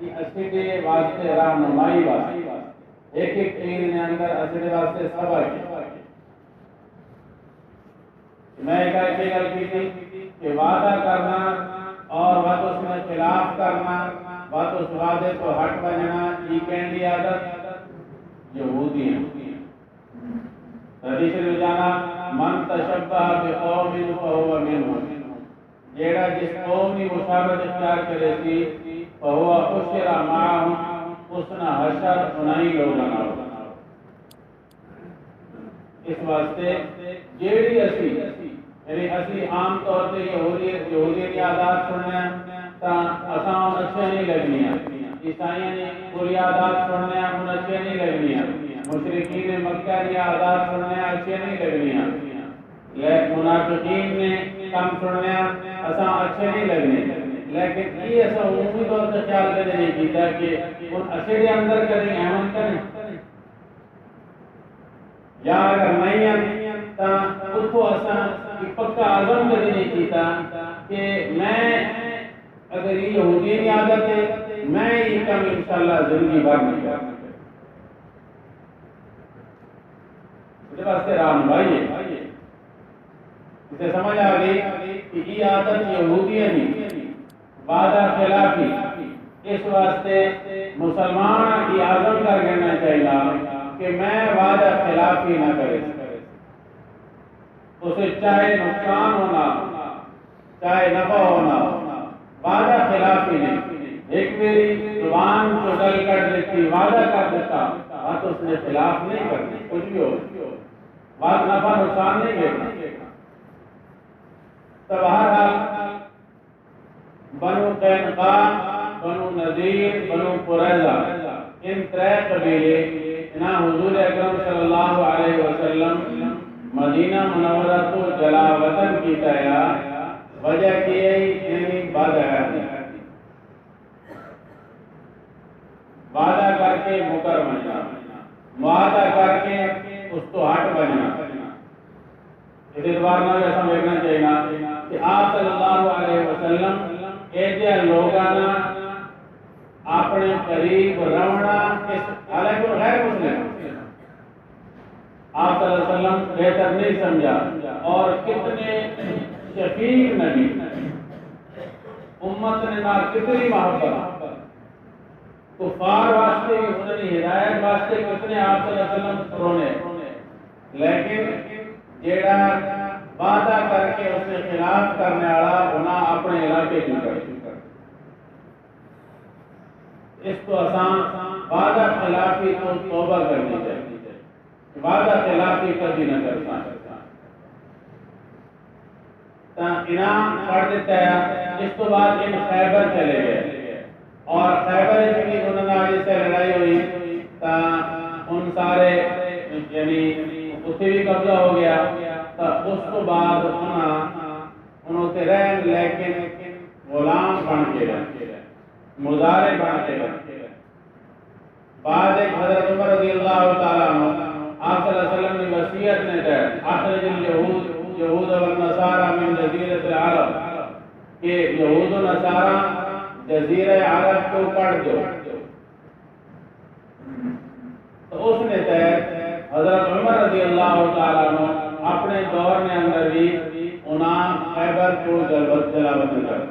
کہ اسیدے واسطے رہنمائی واسطے ایک ایک چیز نے اندر اسیدے واسطے سبا کی میں ایک ایسی گل کی تھی کہ وعدہ کرنا اور بات اس میں خلاف کرنا بات اس وعدے کو ہٹ بننا یہ کہنے عادت یہودی ہے حدیث میں جانا من تشبہ بقوم فهو منهم جیڑا جس قوم کی مشابہت اختیار کرے تھی فهو حشر معهم اس نے حشر انہی لوگوں نال اس واسطے جیڑی اسی یعنی اسی عام طور پہ یہودی کی عادات سننے تا اساں اچھے نہیں لگنی عیسائیوں نے پوری عادات سننے ان اچھے نہیں لگنی مشرکین مکہ کی عادات سننے اچھے نہیں لگنی لیکن منافقین نے کم سننے اساں اچھے نہیں لگنے لیکن یہ ایسا عمومی طور سے خیال کرنے نہیں کیتا کہ ان اچھے اندر کریں احمد کریں یا اگر نہیں تا اس کو اساں پکا عزم کبھی نہیں کیتا کہ میں اگر یہ یہودی کی عادت ہے میں یہ کام انشاءاللہ زندگی بھر نہیں کروں اس واسطے رہنمائی ہے اسے سمجھ آ گئی کہ یہ عادت یہودی نہیں وعدہ خلافی اس واسطے مسلمان کی عزم کر لینا چاہیے کہ میں وعدہ خلافی نہ کرے اسے چاہے نقصان ہونا چاہے نفع ہونا وعدہ خلافی نہیں ایک میری زبان کو ڈل کر دیتی وعدہ کر دیتا بات اس نے خلاف نہیں کرنی کچھ بھی ہو بات نفع نقصان نہیں دینا تو بہرحال بنو قینقاع بنو نذیر بنو قریظہ ان ترے قبیلے انہاں حضور اکرم صلی اللہ علیہ وسلم مدینہ منورہ کو جلا وطن کی تیا وجہ کی یعنی وعدہ کر کے مکر بننا معاہدہ کر کے اس کو ہٹ بننا اس اعتبار میں ایسا دیکھنا چاہیے کہ آپ صلی اللہ علیہ وسلم ایسے لوگانا اپنے قریب رونا حالانکہ غیر مسلم آپ صلی اللہ علیہ وسلم بہتر نہیں سمجھا اور کتنے شفیق نبی امت نے نہ کتنی محبت کفار واسطے انہوں نے ہدایت واسطے کتنے آپ صلی اللہ علیہ وسلم رونے لیکن جیڑا وعدہ کر کے اس کے خلاف کرنے والا گناہ اپنے علاقے کی کرے اس کو آسان وعدہ خلافی کو توبہ کرنی چاہیے وعدہ خلافی کبھی نہ کرتا انعام پڑھ دیتا ہے اس کو بعد ان خیبر چلے گئے اور خیبر کی انہوں نے سے لڑائی ہوئی تا ان سارے یعنی اسے بھی قبضہ ہو گیا تا اس کو بعد انہوں سے رہن لیکن غلام بن کے رہے مزارع بن کے رہے بعد ایک حضرت عمر رضی اللہ تعالیٰ عنہ آپ صلی اللہ علیہ وسلم نے وصیت نے دے اخرج الیہود یہود والنصارى من جزیرۃ العرب کہ یہود و نصارہ جزیرہ عرب کو کاٹ دو تو اس نے تحت حضرت عمر رضی اللہ تعالیٰ عنہ اپنے دور میں اندر بھی انہاں خیبر کو جلاوطن کر